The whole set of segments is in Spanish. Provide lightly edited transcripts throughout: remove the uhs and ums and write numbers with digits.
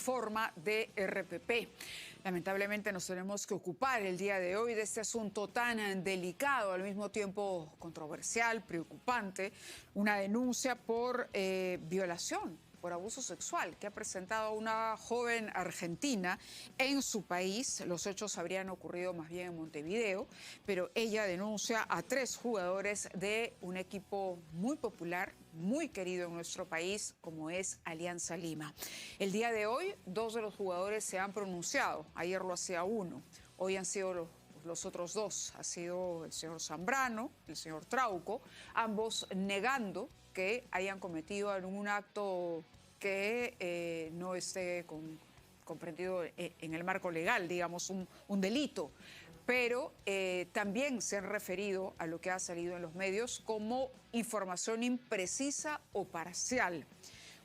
plataforma de RPP. Lamentablemente nos tenemos que ocupar el día de hoy de este asunto tan delicado, al mismo tiempo controversial, preocupante, una denuncia por violación, por abuso sexual que ha presentado una joven argentina en su país. Los hechos habrían ocurrido más bien en Montevideo, pero ella denuncia a 3 jugadores de un equipo muy popular, muy querido en nuestro país, como es Alianza Lima. El día de hoy, 2 de los jugadores se han pronunciado. Ayer lo hacía uno, hoy han sido los otros 2. Ha sido el señor Zambrano, el señor Trauco, ambos negando que hayan cometido algún acto que no esté comprendido en el marco legal, digamos, un delito. Pero también se han referido a lo que ha salido en los medios como información imprecisa o parcial.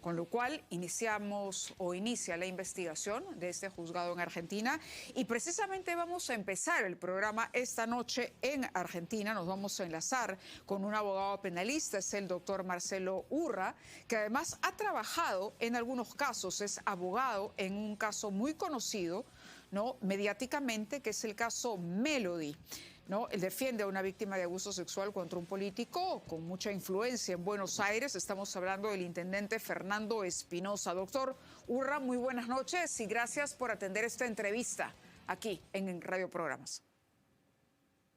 Con lo cual inicia la investigación de este juzgado en Argentina y precisamente vamos a empezar el programa esta noche en Argentina. Nos vamos a enlazar con un abogado penalista, es el doctor Marcelo Urra, que además ha trabajado en algunos casos, es abogado en un caso muy conocido, ¿no?, mediáticamente, que es el caso Melody, ¿no? Él defiende a una víctima de abuso sexual contra un político con mucha influencia en Buenos Aires. Estamos hablando del intendente Fernando Espinosa. Doctor Urra, muy buenas noches y gracias por atender esta entrevista aquí en Radio Programas.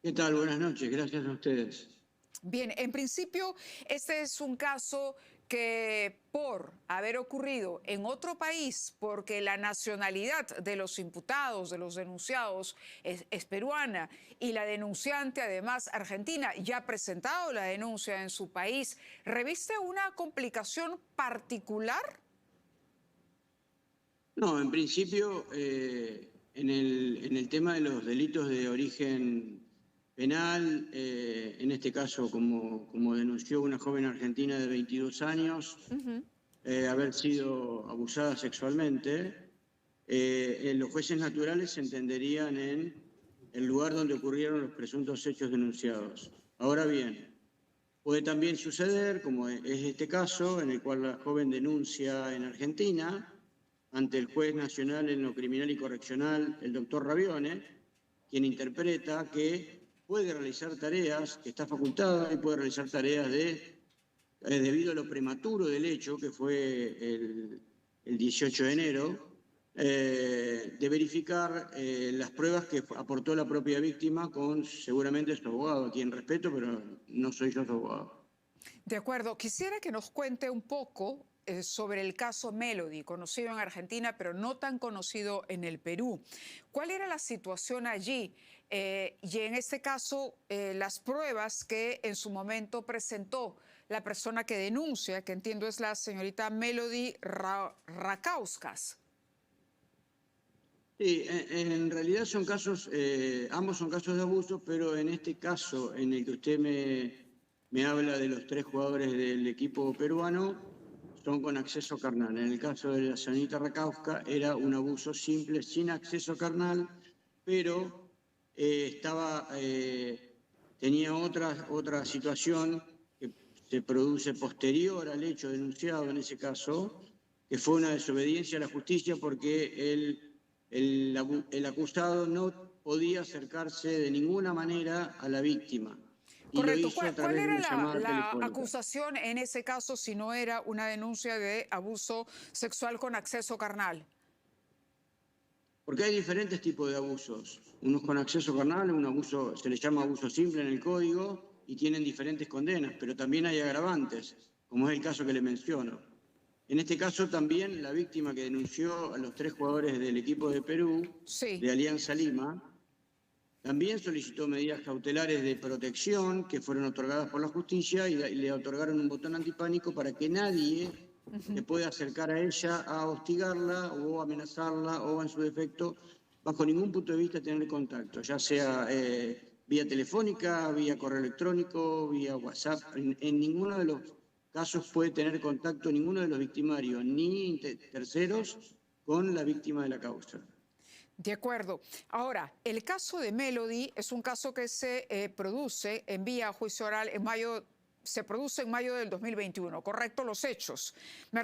¿Qué tal? Buenas noches. Gracias a ustedes. Bien, en principio, este es un caso que por haber ocurrido en otro país, porque la nacionalidad de los imputados, de los denunciados, es peruana y la denunciante además argentina, ya ha presentado la denuncia en su país, ¿reviste una complicación particular? No, en principio, en el tema de los delitos de origen penal, en este caso, como denunció una joven argentina de 22 años, haber sido abusada sexualmente, los jueces naturales se entenderían en el lugar donde ocurrieron los presuntos hechos denunciados. Ahora bien, puede también suceder, como es este caso, en el cual la joven denuncia en Argentina ante el juez nacional en lo criminal y correccional, el doctor Ravione, quien interpreta que puede realizar tareas, que está facultada y puede realizar tareas debido a lo prematuro del hecho, que fue el 18 de enero, de verificar las pruebas que aportó la propia víctima con seguramente su abogado, a quien respeto, pero no soy yo su abogado. De acuerdo. Quisiera que nos cuente un poco sobre el caso Melody, conocido en Argentina, pero no tan conocido en el Perú. ¿Cuál era la situación allí? Y en este caso, las pruebas que en su momento presentó la persona que denuncia, que entiendo es la señorita Melody Rakauskas. Sí, en realidad son casos, ambos son casos de abuso, pero en este caso en el que usted me habla de los 3 jugadores del equipo peruano, son con acceso carnal. En el caso de la señorita Rakauska era un abuso simple, sin acceso carnal, pero tenía otra situación que se produce posterior al hecho denunciado en ese caso, que fue una desobediencia a la justicia porque el acusado no podía acercarse de ninguna manera a la víctima. Y correcto. lo hizo a ¿Cuál través de era una llamada la telefónica. acusación en ese caso si no era una denuncia de abuso sexual con acceso carnal? Porque hay diferentes tipos de abusos. Unos con acceso carnal, un abuso, se les llama abuso simple en el código y tienen diferentes condenas, pero también hay agravantes, como es el caso que le menciono. En este caso también la víctima que denunció a los 3 jugadores del equipo de Perú, Sí. de Alianza Lima, también solicitó medidas cautelares de protección que fueron otorgadas por la justicia y le otorgaron un botón antipánico para que nadie se pueda acercar a ella a hostigarla o amenazarla o, en su defecto, bajo ningún punto de vista tener contacto, ya sea vía telefónica, vía correo electrónico, vía WhatsApp. En ninguno de los casos puede tener contacto ninguno de los victimarios ni terceros con la víctima de la causa. De acuerdo. Ahora, el caso de Melody es un caso que se produce en vía juicio oral en mayo se produce en mayo del 2021, correcto, los hechos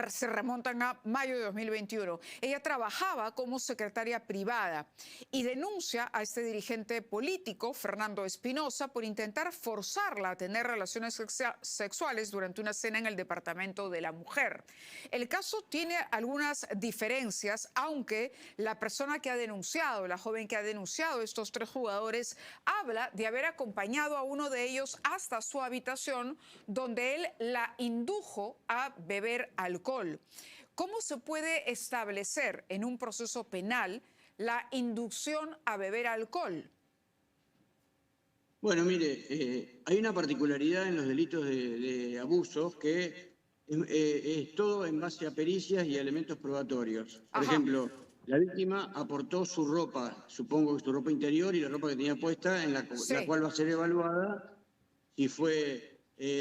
se remontan a mayo de 2021. Ella trabajaba como secretaria privada y denuncia a este dirigente político, Fernando Espinosa, por intentar forzarla a tener relaciones sexuales durante una cena en el departamento de la mujer. El caso tiene algunas diferencias, aunque la persona que ha denunciado, la joven que ha denunciado estos 3 jugadores, habla de haber acompañado a uno de ellos hasta su habitación, donde él la indujo a beber alcohol. ¿Cómo se puede establecer en un proceso penal la inducción a beber alcohol? Bueno, mire, hay una particularidad en los delitos de abusos que es todo en base a pericias y a elementos probatorios. Por ejemplo, la víctima aportó su ropa, supongo que su ropa interior y la ropa que tenía puesta, en la cual va a ser evaluada si fue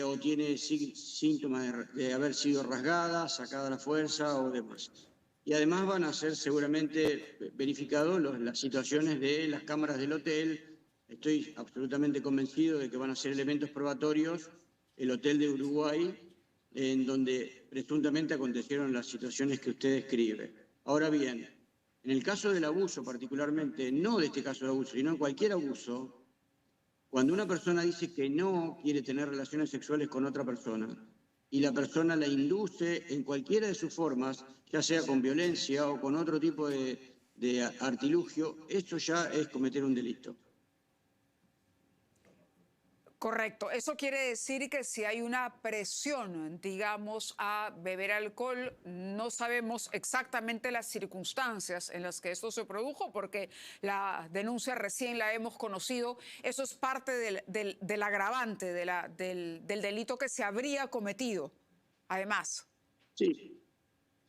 o tiene síntomas de haber sido rasgada, sacada a la fuerza o demás. Y además van a ser seguramente verificados las situaciones de las cámaras del hotel. Estoy absolutamente convencido de que van a ser elementos probatorios el hotel de Uruguay, en donde presuntamente acontecieron las situaciones que usted describe. Ahora bien, en el caso del abuso particularmente, no de este caso de abuso, sino en cualquier abuso, cuando una persona dice que no quiere tener relaciones sexuales con otra persona y la persona la induce en cualquiera de sus formas, ya sea con violencia o con otro tipo de artilugio, eso ya es cometer un delito. Correcto. Eso quiere decir que si hay una presión, digamos, a beber alcohol, no sabemos exactamente las circunstancias en las que esto se produjo, porque la denuncia recién la hemos conocido. Eso es parte del agravante, del delito que se habría cometido, además. Sí.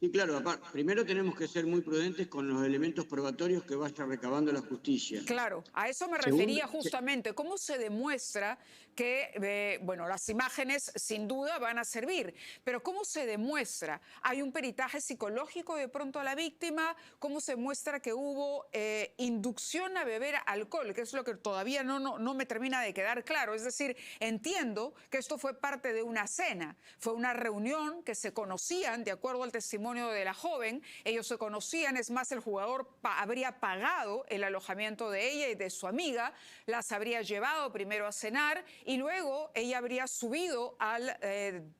Sí, claro. Primero tenemos que ser muy prudentes con los elementos probatorios que vaya recabando la justicia. Claro, a eso me refería justamente. ¿Cómo se demuestra que, bueno, las imágenes sin duda van a servir, pero cómo se demuestra? ¿Hay un peritaje psicológico de pronto a la víctima? ¿Cómo se muestra que hubo inducción a beber alcohol? Que es lo que todavía no me termina de quedar claro. Es decir, entiendo que esto fue parte de una cena, fue una reunión que se conocían, de acuerdo al testimonio de la joven, ellos se conocían, es más, el jugador habría pagado el alojamiento de ella y de su amiga, las habría llevado primero a cenar y luego ella habría subido al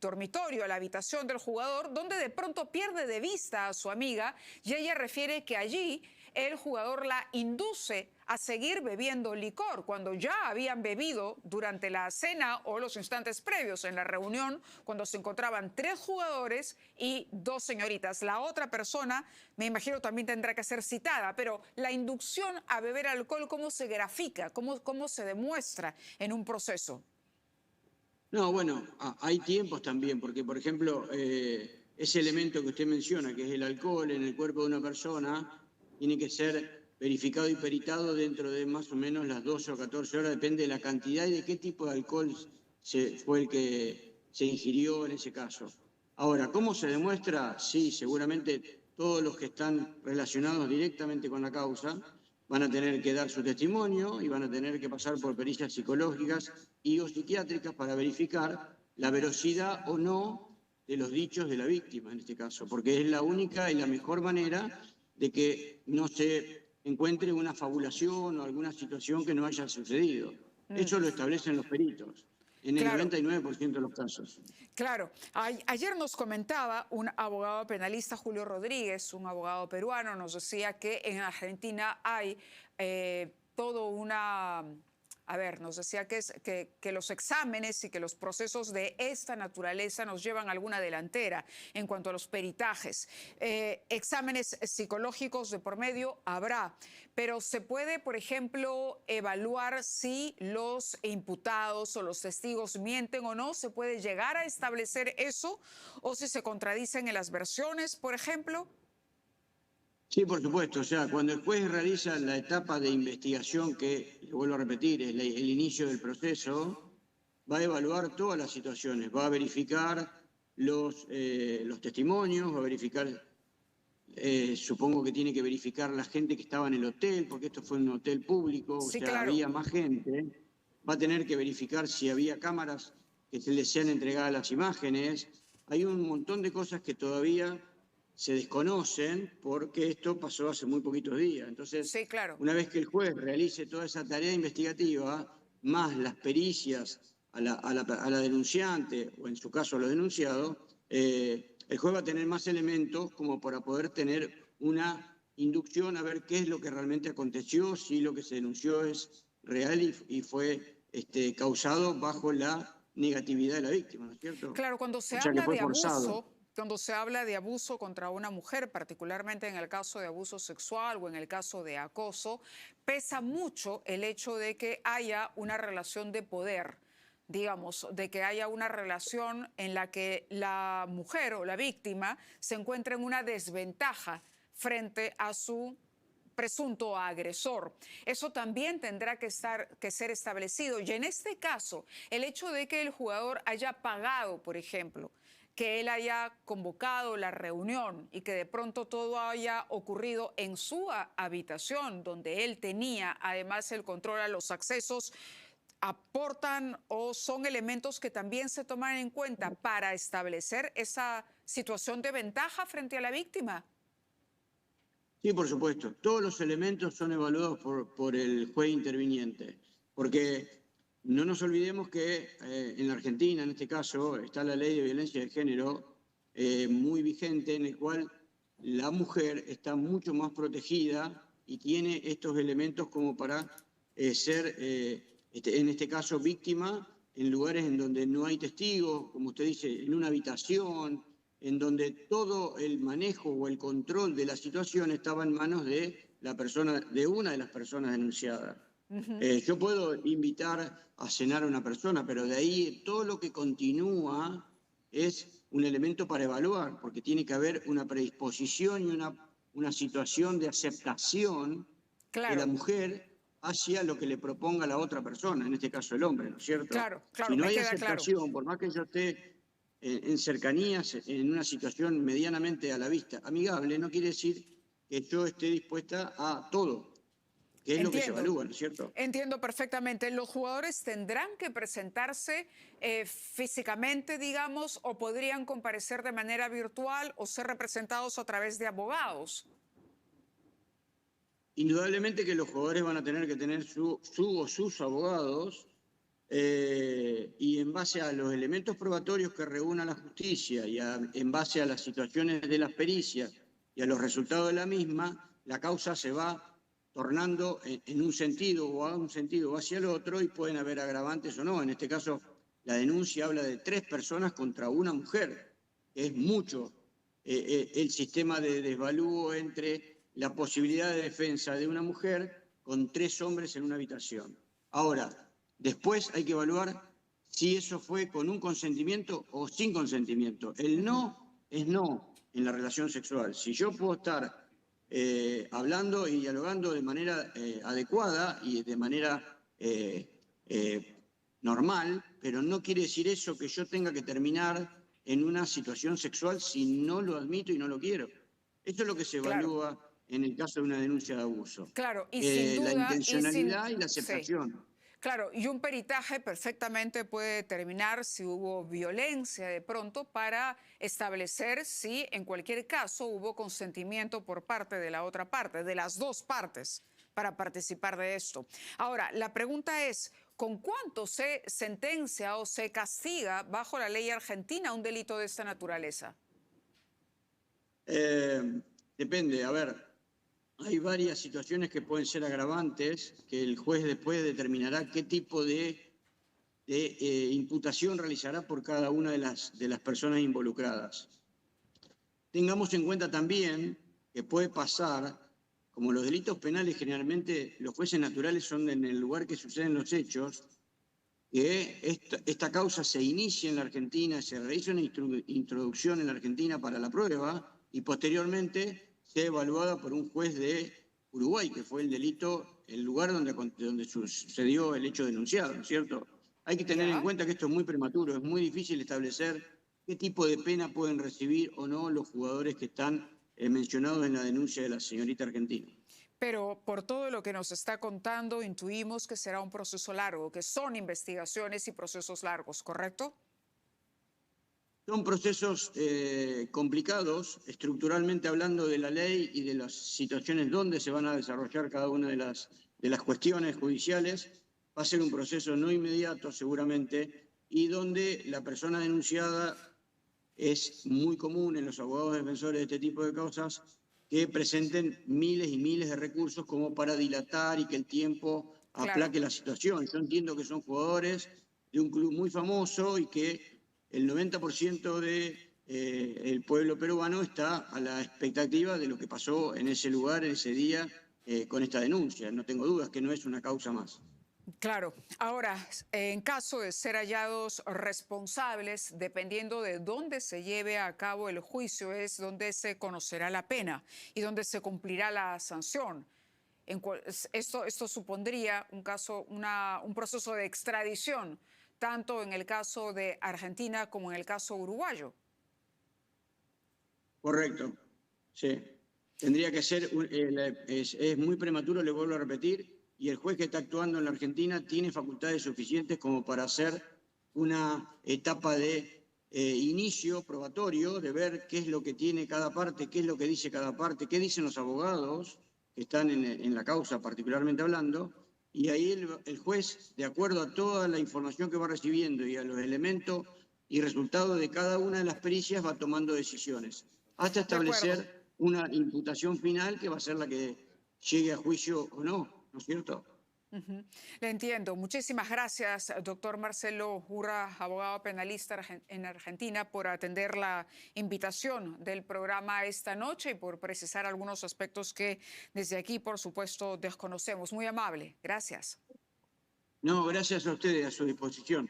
dormitorio, a la habitación del jugador, donde de pronto pierde de vista a su amiga y ella refiere que allí el jugador la induce a seguir bebiendo licor cuando ya habían bebido durante la cena o los instantes previos en la reunión, cuando se encontraban 3 jugadores y 2 señoritas. La otra persona, me imagino, también tendrá que ser citada, pero la inducción a beber alcohol, ¿cómo se grafica? ¿Cómo se demuestra en un proceso? No, bueno, hay tiempos también, porque, por ejemplo, ese elemento que usted menciona, que es el alcohol en el cuerpo de una persona, tiene que ser verificado y peritado dentro de más o menos las 12 o 14 horas, depende de la cantidad y de qué tipo de alcohol fue el que se ingirió en ese caso. Ahora, ¿cómo se demuestra? Sí, seguramente todos los que están relacionados directamente con la causa van a tener que dar su testimonio y van a tener que pasar por pericias psicológicas y o psiquiátricas para verificar la veracidad o no de los dichos de la víctima en este caso, porque es la única y la mejor manera de que no se encuentre una fabulación o alguna situación que no haya sucedido. Eso lo establecen los peritos, en el 99% de los casos. Claro. Ayer nos comentaba un abogado penalista, Julio Rodríguez, un abogado peruano, nos decía que en Argentina hay todo una... A ver, nos decía que los exámenes y que los procesos de esta naturaleza nos llevan a alguna delantera en cuanto a los peritajes. Exámenes psicológicos de por medio habrá, pero se puede, por ejemplo, evaluar si los imputados o los testigos mienten o no. ¿Se puede llegar a establecer eso? ¿O si se contradicen en las versiones, por ejemplo? Sí, por supuesto. O sea, cuando el juez realiza la etapa de investigación, que, le vuelvo a repetir, es el inicio del proceso, va a evaluar todas las situaciones, va a verificar los testimonios, va a verificar, supongo que tiene que verificar la gente que estaba en el hotel, porque esto fue un hotel público, Sí, o sea, claro. había más gente. Va a tener que verificar si había cámaras que se les sean entregadas las imágenes. Hay un montón de cosas que todavía se desconocen porque esto pasó hace muy poquitos días. Entonces, Sí, claro. una vez que el juez realice toda esa tarea investigativa, más las pericias a la denunciante, o en su caso a los denunciados, el juez va a tener más elementos como para poder tener una inducción a ver qué es lo que realmente aconteció, si lo que se denunció es real y fue causado bajo la negatividad de la víctima, ¿no es cierto? Claro, cuando se O sea que habla fue de forzado. abuso, cuando se habla de abuso contra una mujer, particularmente en el caso de abuso sexual o en el caso de acoso, pesa mucho el hecho de que haya una relación de poder, digamos, de que haya una relación en la que la mujer o la víctima se encuentra en una desventaja frente a su presunto agresor. Eso también tendrá que ser establecido. Y en este caso, el hecho de que el jugador haya pagado, por ejemplo, que él haya convocado la reunión y que de pronto todo haya ocurrido en su habitación, donde él tenía además el control a los accesos, aportan o son elementos que también se toman en cuenta para establecer esa situación de ventaja frente a la víctima. Sí, por supuesto. Todos los elementos son evaluados por el juez interviniente, porque no nos olvidemos que en la Argentina, en este caso, está la ley de violencia de género muy vigente, en el cual la mujer está mucho más protegida y tiene estos elementos como para ser, en este caso, víctima en lugares en donde no hay testigos, como usted dice, en una habitación, en donde todo el manejo o el control de la situación estaba en manos de la persona, de una de las personas denunciadas. Yo puedo invitar a cenar a una persona, pero de ahí todo lo que continúa es un elemento para evaluar, porque tiene que haber una predisposición y una situación de aceptación de la Claro, mujer hacia lo que le proponga la otra persona, en este caso el hombre, ¿no es cierto? claro, Si claro, no me hay queda claro. aceptación, por más que yo esté en cercanías, en una situación medianamente a la vista amigable, no quiere decir que yo esté dispuesta a todo, que es lo que se Entiendo, evalúa, ¿no es cierto? entiendo perfectamente. ¿Los jugadores tendrán que presentarse físicamente, digamos, o podrían comparecer de manera virtual o ser representados a través de abogados? Indudablemente que los jugadores van a tener que tener su o sus abogados y en base a los elementos probatorios que reúna la justicia y en base a las situaciones de las pericias y a los resultados de la misma, la causa se va tornando en un sentido o a un sentido o hacia el otro y pueden haber agravantes o no. En este caso, la denuncia habla de 3 personas contra una mujer, que es mucho el sistema de desvalúo entre la posibilidad de defensa de una mujer con 3 hombres en una habitación. Ahora, después hay que evaluar si eso fue con un consentimiento o sin consentimiento. El no es no en la relación sexual. Si yo puedo estar hablando y dialogando de manera adecuada y de manera normal, pero no quiere decir eso que yo tenga que terminar en una situación sexual si no lo admito y no lo quiero. Eso es lo que se Claro, evalúa en el caso de una denuncia de abuso. claro, y sin La duda, intencionalidad y la sí. aceptación. Claro, y un peritaje perfectamente puede determinar si hubo violencia de pronto para establecer si en cualquier caso hubo consentimiento por parte de la otra parte, de las dos partes, para participar de esto. Ahora, la pregunta es, ¿con cuánto se sentencia o se castiga bajo la ley argentina un delito de esta naturaleza? Depende, a ver, hay varias situaciones que pueden ser agravantes, que el juez después determinará qué tipo de imputación realizará por cada una de las personas involucradas. Tengamos en cuenta también que puede pasar, como los delitos penales generalmente los jueces naturales son en el lugar que suceden los hechos, que esta causa se inicia en la Argentina, se realiza una introducción en la Argentina para la prueba y posteriormente sea evaluada por un juez de Uruguay, que fue el delito, el lugar donde sucedió el hecho denunciado, ¿no es cierto? Hay que tener en ¿Ya? cuenta que esto es muy prematuro, es muy difícil establecer qué tipo de pena pueden recibir o no los jugadores que están mencionados en la denuncia de la señorita argentina. Pero por todo lo que nos está contando, intuimos que será un proceso largo, que son investigaciones y procesos largos, ¿correcto? Son procesos complicados, estructuralmente hablando de la ley y de las situaciones donde se van a desarrollar cada una de las cuestiones judiciales. Va a ser un proceso no inmediato, seguramente, y donde la persona denunciada es muy común en los abogados defensores de este tipo de causas que presenten miles y miles de recursos como para dilatar y que el tiempo Claro. aplaque la situación. Yo entiendo que son jugadores de un club muy famoso y que el 90% del pueblo peruano está a la expectativa de lo que pasó en ese lugar, en ese día, con esta denuncia. No tengo dudas que no es una causa más. Claro. Ahora, en caso de ser hallados responsables, dependiendo de dónde se lleve a cabo el juicio, es donde se conocerá la pena y donde se cumplirá la sanción. Esto supondría un proceso de extradición, tanto en el caso de Argentina como en el caso uruguayo. Correcto, sí. Tendría que ser, es muy prematuro, le vuelvo a repetir, y el juez que está actuando en la Argentina tiene facultades suficientes como para hacer una etapa de inicio probatorio, de ver qué es lo que tiene cada parte, qué es lo que dice cada parte, qué dicen los abogados que están en la causa particularmente hablando, y ahí el juez, de acuerdo a toda la información que va recibiendo y a los elementos y resultados de cada una de las pericias, va tomando decisiones hasta De acuerdo. establecer una imputación final que va a ser la que llegue a juicio o no, ¿no es cierto? Ujú. Le entiendo. Muchísimas gracias, doctor Marcelo Urra, abogado penalista en Argentina, por atender la invitación del programa esta noche y por precisar algunos aspectos que desde aquí, por supuesto, desconocemos. Muy amable. Gracias. No, gracias a ustedes, a su disposición.